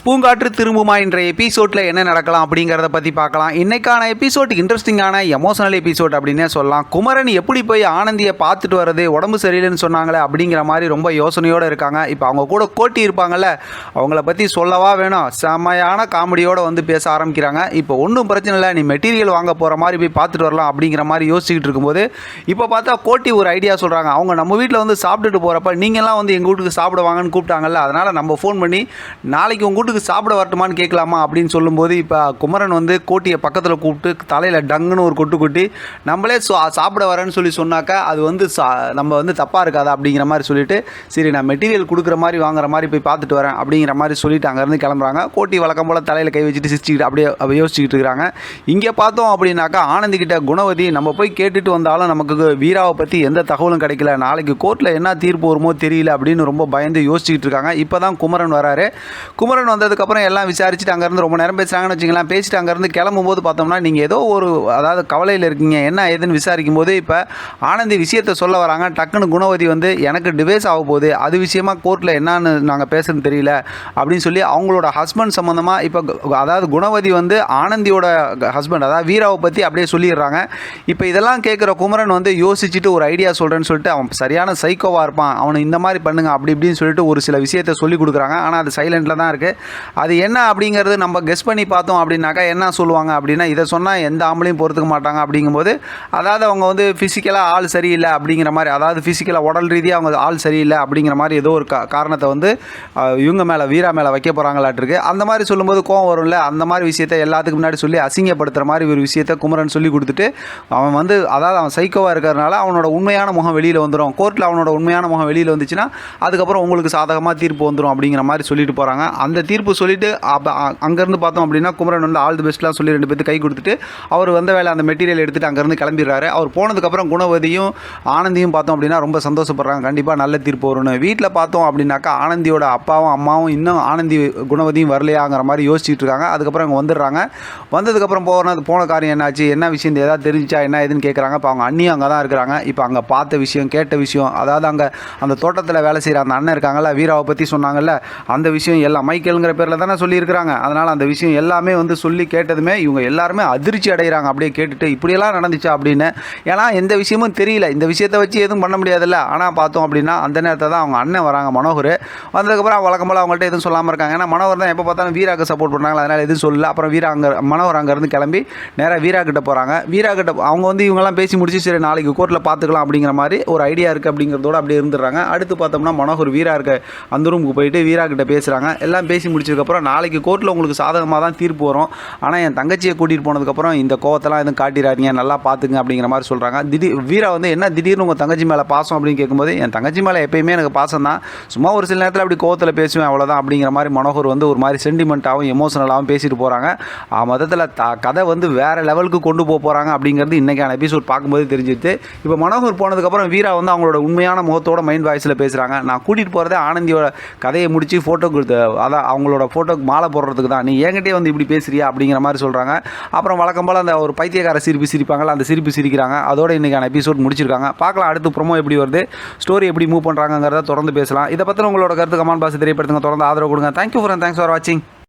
பூங்காற்று திரும்புமா என்ற எபிசோட்ல என்ன நடக்கலாம் அப்படிங்கிறத பற்றி பார்க்கலாம். இன்னைக்கான எபிசோட் இன்ட்ரெஸ்டிங்கான எமோஷனல் எபிசோட் அப்படின்னே சொல்லலாம். குமரன் எப்படி போய் ஆனந்தியை பார்த்துட்டு வர்றது, உடம்பு சரியில்லைன்னு சொன்னாங்களே அப்படிங்கிற மாதிரி ரொம்ப யோசனையோடு இருக்காங்க. இப்போ அவங்க கூட கோட்டி இருப்பாங்கல்ல, அவங்கள பற்றி சொல்லவா வேணும், செம்மையான காமெடியோடு வந்து பேச ஆரம்பிக்கிறாங்க. இப்போ ஒன்றும் பிரச்சனை இல்லை, நீ மெட்டீரியல் வாங்க போகிற மாதிரி போய் பார்த்துட்டு வரலாம் அப்படிங்கிற மாதிரி யோசிச்சுக்கிட்டு இருக்கும்போது இப்போ பார்த்தா கோட்டி ஒரு ஐடியா சொல்கிறாங்க. அவங்க நம்ம வீட்டில் வந்து சாப்பிட்டுட்டு போகிறப்ப நீங்கள்லாம் வந்து எங்கள் வீட்டுக்கு சாப்பிட வாங்கன்னு கூப்பிட்டாங்கல்ல, அதனால் நம்ம ஃபோன் பண்ணி நாளைக்கு கூட்டுக்கு சாப்பிட வரட்டுமான்னு கேட்கலாமா அப்படின்னு சொல்லும்போது இப்போ குமரன் வந்து கோட்டியை பக்கத்தில் கூப்பிட்டு தலையில் டங்குன்னு ஒரு கொட்டு கொட்டி நம்மளே சாப்பிட வரேன்னு சொல்லி சொன்னாக்கா அது வந்து நம்ம வந்து தப்பாக இருக்காதா அப்படிங்கிற மாதிரி சொல்லிட்டு, சரி நான் மெட்டீரியல் கொடுக்குற மாதிரி வாங்குற மாதிரி போய் பார்த்துட்டு வரேன் அப்படிங்கிற மாதிரி சொல்லிட்டு அங்கேருந்து கிளம்புறாங்க. கோட்டி வழக்கம் போல் தலையில் கை வச்சுட்டு சிரிச்சுக்கிட்டு அப்படியே யோசிச்சுக்கிட்டு இருக்கிறாங்க. இங்கே பார்த்தோம் அப்படின்னாக்கா ஆனந்திக்கிட்ட குணவதி நம்ம போய் கேட்டுட்டு வந்தாலும் நமக்கு வீராவை பற்றி எந்த தகவலும் கிடைக்கல, நாளைக்கு கோர்ட்டில் என்ன தீர்ப்பு வருமோ தெரியல அப்படின்னு ரொம்ப பயந்து யோசிச்சுக்கிட்டு இருக்காங்க. இப்போ தான் குமரன் வராரு. குமரன் வந்ததுக்கப்புறம் எல்லாம் விசாரிச்சுட்டு அங்கேருந்து ரொம்ப நேரம் பேசுகிறாங்கன்னு வச்சுக்கலாம். பேசிட்டு அங்கேருந்து கிளம்பும்போது பார்த்தோம்னா நீங்கள் ஏதோ ஒரு அதாவது கவலையில் இருக்கீங்க, என்ன ஏதுன்னு விசாரிக்கும் போது இப்போ ஆனந்தி விஷயத்தை சொல்ல வராங்க. டக்குன்னு குணவதி வந்து எனக்கு டிவைஸ் ஆக போகுது, அது விஷயமா கோர்ட்டில் என்னன்னு நாங்கள் பேசுன்னு தெரியல அப்படின்னு சொல்லி அவங்களோட ஹஸ்பண்ட் சம்மந்தமாக இப்போ அதாவது குணவதி வந்து ஆனந்தியோட ஹஸ்பண்ட் அதாவது வீராவை பற்றி அப்படியே சொல்லிடுறாங்க. இப்போ இதெல்லாம் கேட்குற குமரன் வந்து யோசிச்சுட்டு ஒரு ஐடியா சொல்கிறேன்னு சொல்லிட்டு அவன் சரியான சைக்கோவாக இருப்பான், அவனை இந்த மாதிரி பண்ணுங்க அப்படி இப்படின்னு சொல்லிட்டு ஒரு சில விஷயத்தை சொல்லி கொடுக்குறாங்க. ஆனால் அது சைலண்டில் தான் இருக்குது. அது என்ன அப்படிங்கிறது நம்ம கெஸ் பண்ணி பார்த்தோம் அப்படின்னாக்கா என்ன சொல்லுவாங்க அப்படின்னா, இதை சொன்னால் எந்த ஆம்பளையும் பொறுத்துக்க மாட்டாங்க அப்படிங்கும்போது அதாவது அவங்க வந்து ஃபிசிக்கலாக ஆள் சரியில்லை அப்படிங்கிற மாதிரி, அதாவது ஃபிசிக்கலாக உடல் ரீதியாக அவங்க ஆள் சரியில்லை அப்படிங்கிற மாதிரி ஏதோ ஒரு காரணத்தை வந்து இவங்க மேலே வீரா மேலே வைக்க போகிறாங்களாட்டிருக்கு. அந்த மாதிரி சொல்லும்போது கோவம் வரும்ல, அந்த மாதிரி விஷயத்தை எல்லாத்துக்கு முன்னாடி சொல்லி அசிங்கப்படுத்துகிற மாதிரி ஒரு விஷயத்தை குமரன் சொல்லி கொடுத்துட்டு அவன் வந்து அதாவது அவன் சைக்கோவாக இருக்கிறதுனால அவனோட உண்மையான முகம் வெளியில் வந்துடும், கோர்ட்டில் அவனோட உண்மையான முகம் வெளியில் வந்துச்சுன்னா அதுக்கப்புறம் உங்களுக்கு சாதகமாக தீர்ப்பு வந்துடும் அப்படிங்கிற மாதிரி சொல்லிட்டு போகிறாங்க. அந்த தீர்ப்பு சொல்லிவிட்டு அங்கேருந்து பார்த்தோம் அப்படின்னா குமரன் வந்து ஆல் தி பெஸ்ட்லாம் சொல்லி 2 பேருக்கு கை கொடுத்துட்டு அவர் வந்த வேலை அந்த மெட்டீரியல் எடுத்துகிட்டு அங்கேருந்து கிளம்பிடுறாரு. அவர் போனதுக்கப்புறம் குணவதியும் ஆனந்தியும் பார்த்தோம் அப்படின்னா ரொம்ப சந்தோஷப்படுறாங்க, கண்டிப்பாக நல்ல தீர்ப்பு வரும்னு. வீட்டில் பார்த்தோம் அப்படின்னாக்கா ஆனந்தியோட அப்பாவும் அம்மாவும் இன்னும் ஆனந்தி குணவதியும் வரலையாங்கிற மாதிரி யோசிச்சுட்டு இருக்காங்க. அதுக்கப்புறம் அங்கே வந்துடுறாங்க. வந்ததுக்கப்புறம் போன காரியம் என்னாச்சு, என்ன விஷயம் ஏதாவது தெரிஞ்சிச்சா என்ன ஏதுன்னு கேட்குறாங்க. இப்போ அவங்க அண்ணியும் அங்கே தான் இருக்கிறாங்க. இப்போ அங்கே பார்த்த விஷயம் கேட்ட விஷயம், அதாவது அங்கே அந்த தோட்டத்தில் வேலை செய்கிற அந்த அண்ணன் இருக்காங்கல்ல, வீராவை பற்றி சொன்னாங்கல்ல, அந்த விஷயம் எல்லாம் மைக்கேலுங்கிற பேரில் தானே சொல்லியிருக்கிறாங்க. அதனால் அந்த விஷயம் எல்லாமே வந்து சொல்லி கேட்டதுமே இவங்க எல்லாருமே அதிர்ச்சி அடைகிறாங்க. அப்படியே கேட்டுட்டு இப்படியெல்லாம் நடந்துச்சா அப்படின்னு. ஏன்னா எந்த விஷயமும் தெரியல, இந்த விஷயத்தை வச்சு எதுவும் பண்ண முடியாதுல்ல. ஆனால் பார்த்தோம் அப்படின்னா அந்த நேரத்தை தான் அவங்க அண்ணன் வராங்க, மனோகர். வந்ததுக்கப்புறம் வழக்கம் போல் அவங்கள்ட்ட எதுவும் சொல்லாமல் இருக்காங்க. ஏன்னா மனோகர் தான் எப்போ பார்த்தாலும் வீராக்கு சப்போர்ட் பண்ணுறாங்க, அதனால் எதுவும் சொல்லல. அப்புறம் மனோகர் அங்கேருந்து கிளம்பி நேராக வீரா கிட்ட போகிறாங்க. வீரா கிட்ட அவங்க வந்து இவங்கெல்லாம் பேசி முடிச்சு சரி நாளைக்கு கோர்ட்டில் பார்த்துக்கலாம் அப்படிங்கிற மாதிரி ஒரு ஐடியா இருக்குது அப்படிங்கிறதோட அப்படியே இருந்துடுறாங்க. அடுத்து பார்த்தோம்னா மனோகர் வீரா இருக்க அந்த ரூமுக்கு போயிட்டு வீரா கிட்ட பேசுகிறாங்க. எல்லாம் பேசி முடிச்சதுக்கப்புறம் நாளைக்கு கோர்ட்டில் உங்களுக்கு சாதகமாக தான் தீர்ப்பு வரும், ஆனால் என் தங்கச்சியை கூட்டிகிட்டு போனதுக்கப்புறம் இந்த கோவத்தெல்லாம் எதுவும் காட்டிடாதீங்க, நல்லா பார்த்துங்க அப்படிங்கிற மாதிரி சொல்கிறாங்க. வீரா வந்து என்ன திடீர்னு உங்கள் தங்கச்சி மேலே பாசம் அப்படின்னு கேட்கும்போது என் தங்கச்சி மேலே எப்பயுமே எனக்கு பாசம் தான், சும்மா ஒரு சில நேரத்தில் அப்படி கோவத்தில் பேசுவேன் அவ்வளோதான் அப்படிங்கிற மாதிரி மனோகர் வந்து ஒரு மாதிரி சென்டிமெண்ட்டாகவும் எமோஷனலாகவும் பேசிட்டு போகிறாங்க. மொத்தத்தில் கதை வந்து வேறு லெவலுக்கு கொண்டு போகிறாங்க அப்படிங்கிறது இன்றைக்கான எபிசோட் பார்க்கும்போது தெரிஞ்சுட்டு இப்போ மனோகர் போனதுக்கப்புறம் வீரா வந்து அவங்களோட உண்மையான முகத்தோட மைண்ட் வாய்ஸில் பேசுகிறாங்க. நான் கூட்டிகிட்டு போகிறதே ஆனந்தியோட கதையை முடித்து ஃபோட்டோ கொடுத்து அதான் அவங்களோட ஃபோட்டோக்கு மாலை போடுறதுக்கு தான், நீ என்கிட்டே வந்து இப்படி பேசுறியா அப்படிங்கிற மாதிரி சொல்கிறாங்க. அப்புறம் வழக்கம் போல் அந்த ஒரு பைத்தியக்கார சிரிப்பாங்கள்ல, அந்த சிரிக்கிறாங்க. அதோட இன்றைக்கான எபிசோட் முடிச்சிருக்காங்க. பார்க்கலாம் அடுத்து ப்ரோமோ எப்படி வருது, ஸ்டோரி எப்படி மூவ் பண்ணுறாங்கிறத தொடர்ந்து பேசலாம். இதை பற்றி உங்களோட கருத்து கமெண்ட் பாக்ஸ் தெரியப்படுத்துங்க, தொடர்ந்து ஆதரவு கொடுங்க. தேங்க்ஸ் ஃபார் வாட்சிங்.